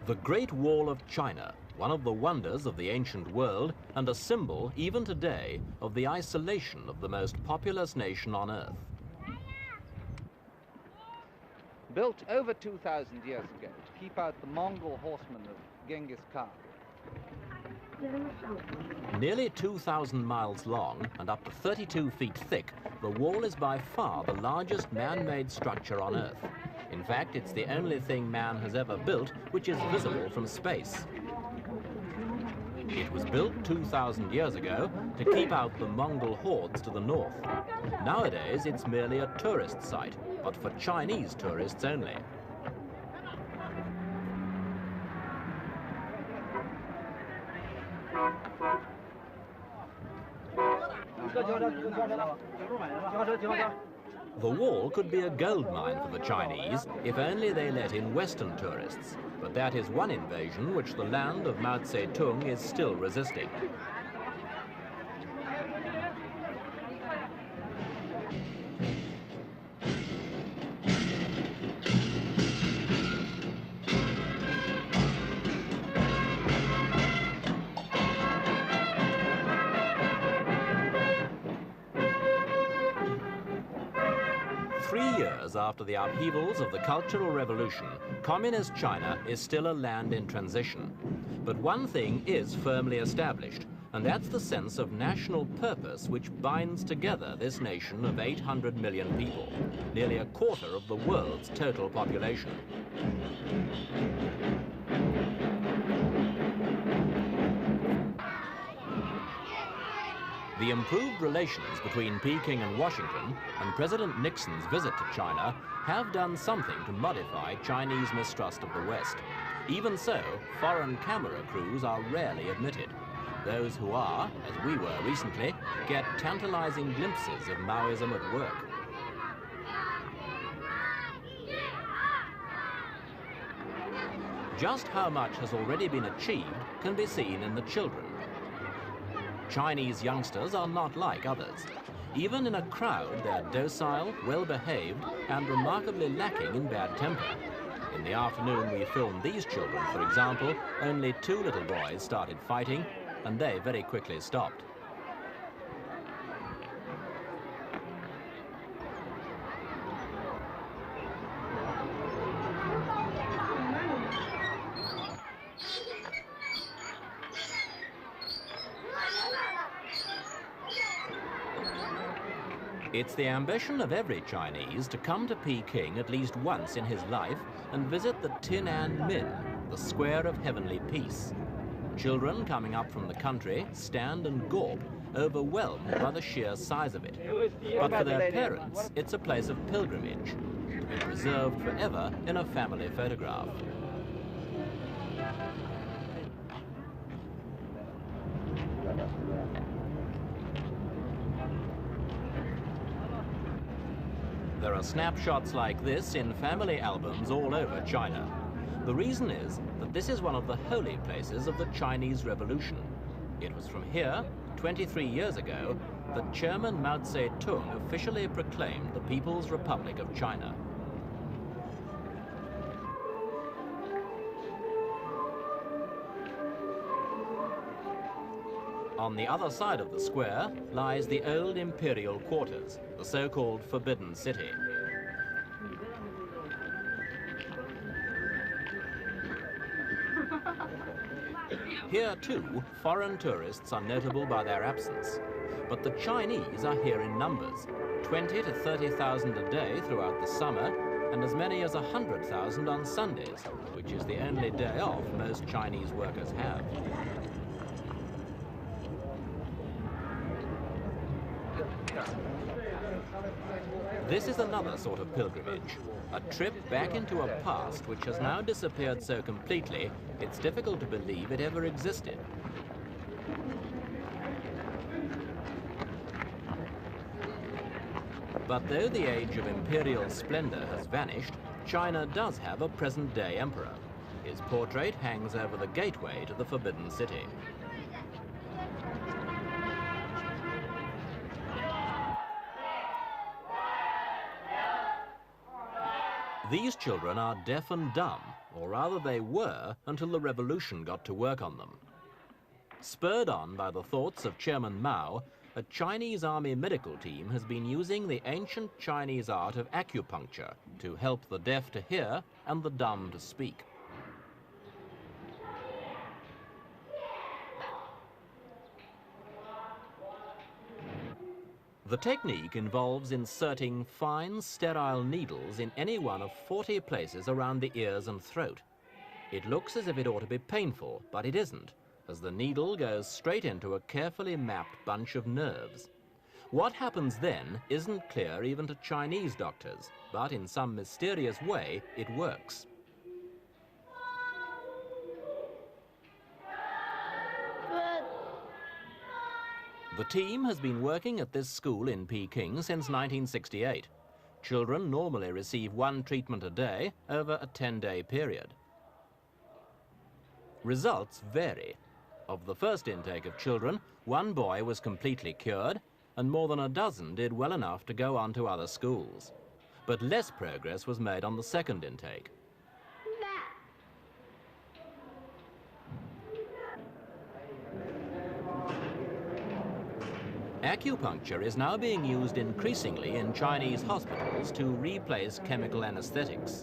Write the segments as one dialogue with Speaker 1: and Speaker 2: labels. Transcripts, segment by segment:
Speaker 1: The Great Wall of China, one of the wonders of the ancient world and a symbol, even today, of the isolation of the most populous nation on earth.
Speaker 2: Built over 2,000 years ago to keep out the Mongol horsemen of Genghis Khan.
Speaker 1: Nearly 2,000 miles long and up to 32 feet thick, the wall is by far the largest man-made structure on Earth. In fact, it's the only thing man has ever built which is visible from space. It was built 2,000 years ago to keep out the Mongol hordes to the north. Nowadays, it's merely a tourist site, but for Chinese tourists only. The wall could be a gold mine for the Chinese if only they let in Western tourists. But that is one invasion which the land of Mao Zedong is still resisting. After the upheavals of the Cultural Revolution, Communist China is still a land in transition. But one thing is firmly established, and that's the sense of national purpose which binds together this nation of 800 million people, nearly a quarter of the world's total population. The improved relations between Peking and Washington and President Nixon's visit to China have done something to modify Chinese mistrust of the West. Even so, foreign camera crews are rarely admitted. Those who are, as we were recently, get tantalizing glimpses of Maoism at work. Just how much has already been achieved can be seen in the children. Chinese youngsters are not like others. Even in a crowd, they're docile, well-behaved, and remarkably lacking in bad temper. In the afternoon we filmed these children, for example, only 2 little boys started fighting, and they very quickly stopped. It's the ambition of every Chinese to come to Peking at least once in his life and visit the Tiananmen, the Square of Heavenly Peace. Children coming up from the country stand and gawp, overwhelmed by the sheer size of it. But for their parents, it's a place of pilgrimage, to be preserved forever in a family photograph. There are snapshots like this in family albums all over China. The reason is that this is one of the holy places of the Chinese Revolution. It was from here, 23 years ago, that Chairman Mao Zedong officially proclaimed the People's Republic of China. On the other side of the square lies the old imperial quarters, the so-called Forbidden City. Here, too, foreign tourists are notable by their absence. But the Chinese are here in numbers, 20 to 30,000 a day throughout the summer, and as many as 100,000 on Sundays, which is the only day off most Chinese workers have. This is another sort of pilgrimage, a trip back into a past which has now disappeared so completely, it's difficult to believe it ever existed. But though the age of imperial splendor has vanished, China does have a present-day emperor. His portrait hangs over the gateway to the Forbidden City. These children are deaf and dumb, or rather they were until the revolution got to work on them. Spurred on by the thoughts of Chairman Mao, a Chinese army medical team has been using the ancient Chinese art of acupuncture to help the deaf to hear and the dumb to speak. The technique involves inserting fine, sterile needles in any one of 40 places around the ears and throat. It looks as if it ought to be painful, but it isn't, as the needle goes straight into a carefully mapped bunch of nerves. What happens then isn't clear even to Chinese doctors, but in some mysterious way, it works. The team has been working at this school in Peking since 1968. Children normally receive one treatment a day over a 10-day period. Results vary. Of the first intake of children, one boy was completely cured, and more than a dozen did well enough to go on to other schools. But less progress was made on the second intake. Acupuncture is now being used increasingly in Chinese hospitals to replace chemical anesthetics.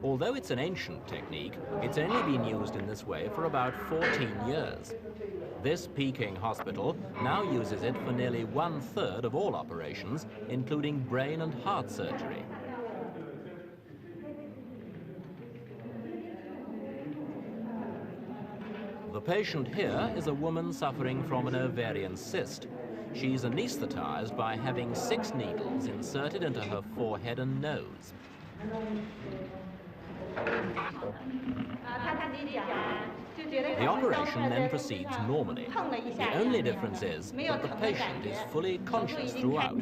Speaker 1: Although it's an ancient technique, it's only been used in this way for about 14 years. This Peking hospital now uses it for nearly 1/3 of all operations, including brain and heart surgery. The patient here is a woman suffering from an ovarian cyst. She's anesthetized by having 6 needles inserted into her forehead and nose. The operation then proceeds normally. The only difference is that the patient is fully conscious throughout.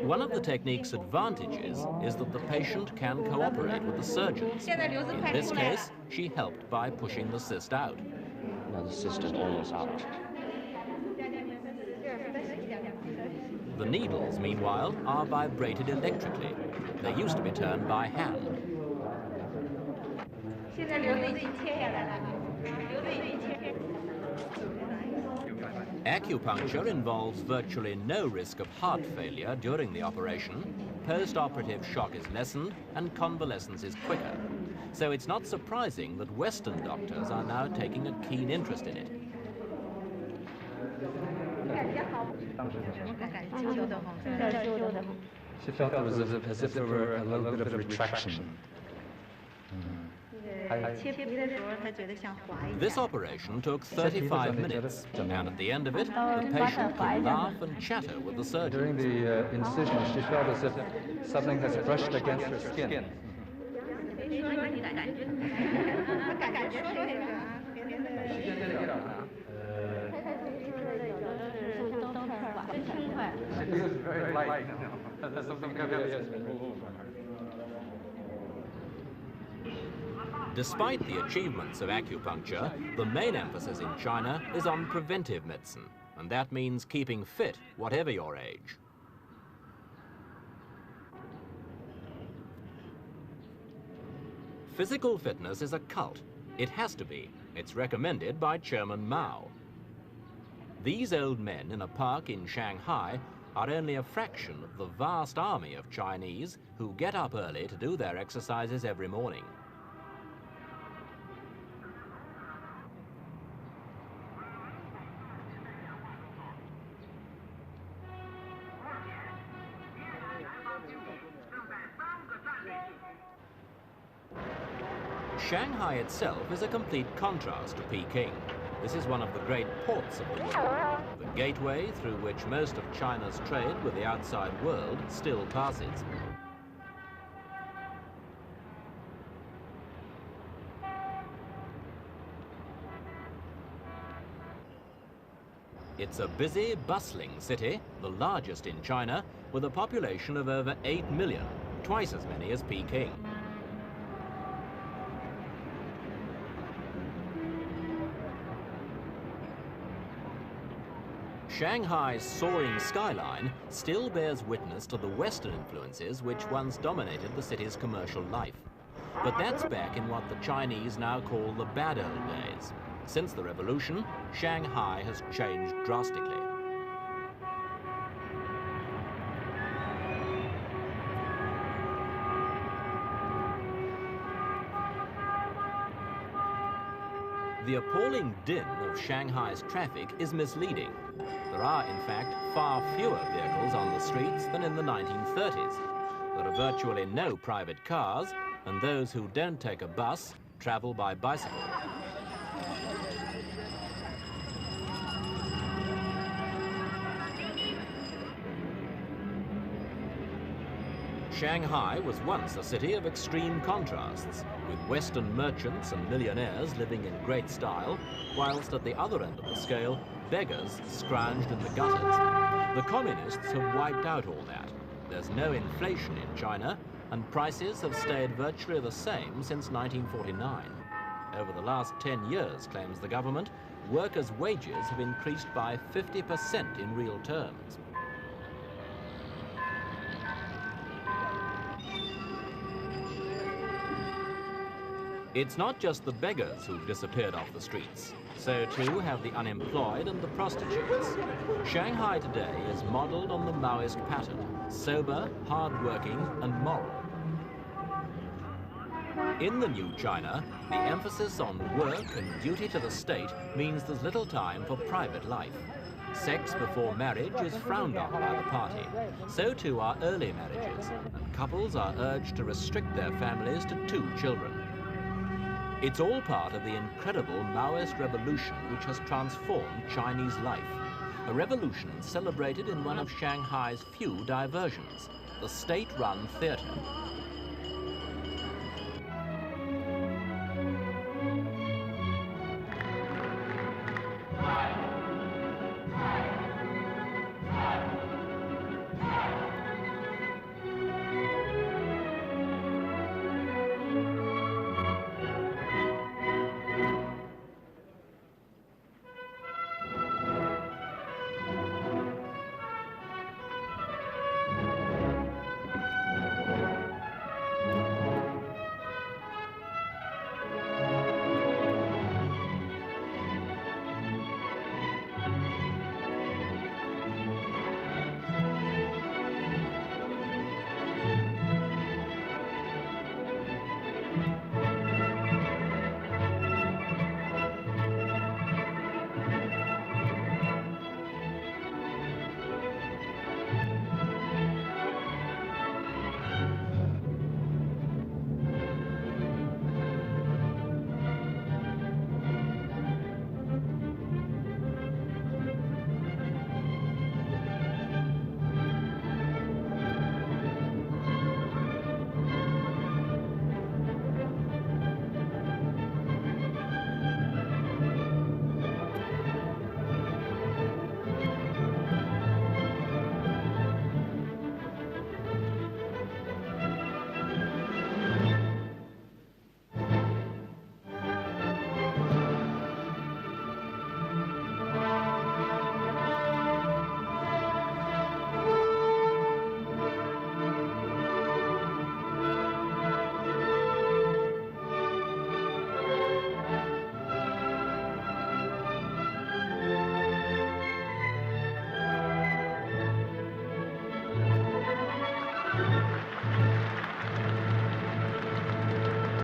Speaker 1: One of the technique's advantages is that the patient can cooperate with the surgeons. In this case, she helped by pushing the cyst out.
Speaker 3: Now the cyst is almost out.
Speaker 1: The needles, meanwhile, are vibrated electrically. They used to be turned by hand. Acupuncture involves virtually no risk of heart failure during the operation. Post-operative shock is lessened and convalescence is quicker. So it's not surprising that Western doctors are now taking a keen interest in it.
Speaker 3: She felt it was as if there were a little bit of retraction.
Speaker 1: This operation took 35 minutes, and at the end of it, the patient could laugh and chatter with the surgeon.
Speaker 3: During the incision, she felt as if something has brushed against her skin. It feels very light. Something heavy has been removed from her.
Speaker 1: Despite the achievements of acupuncture, the main emphasis in China is on preventive medicine, and that means keeping fit, whatever your age. Physical fitness is a cult. It has to be. It's recommended by Chairman Mao. These old men in a park in Shanghai are only a fraction of the vast army of Chinese who get up early to do their exercises every morning. Shanghai itself is a complete contrast to Peking. This is one of the great ports of the world, the gateway through which most of China's trade with the outside world still passes. It's a busy, bustling city, the largest in China, with a population of over 8 million, twice as many as Peking. Shanghai's soaring skyline still bears witness to the Western influences which once dominated the city's commercial life. But that's back in what the Chinese now call the bad old days. Since the revolution, Shanghai has changed drastically. The appalling din of Shanghai's traffic is misleading. There are, in fact, far fewer vehicles on the streets than in the 1930s. There are virtually no private cars, and those who don't take a bus travel by bicycle. Shanghai was once a city of extreme contrasts, with Western merchants and millionaires living in great style, whilst at the other end of the scale, beggars scrounged in the gutters. The communists have wiped out all that. There's no inflation in China, and prices have stayed virtually the same since 1949. Over the last 10 years, claims the government, workers' wages have increased by 50% in real terms. It's not just the beggars who've disappeared off the streets. So too have the unemployed and the prostitutes. Shanghai today is modelled on the Maoist pattern, sober, hard-working and moral. In the new China, the emphasis on work and duty to the state means there's little time for private life. Sex before marriage is frowned on by the party. So too are early marriages, and couples are urged to restrict their families to 2 children. It's all part of the incredible Maoist revolution which has transformed Chinese life. A revolution celebrated in one of Shanghai's few diversions, the state-run theatre.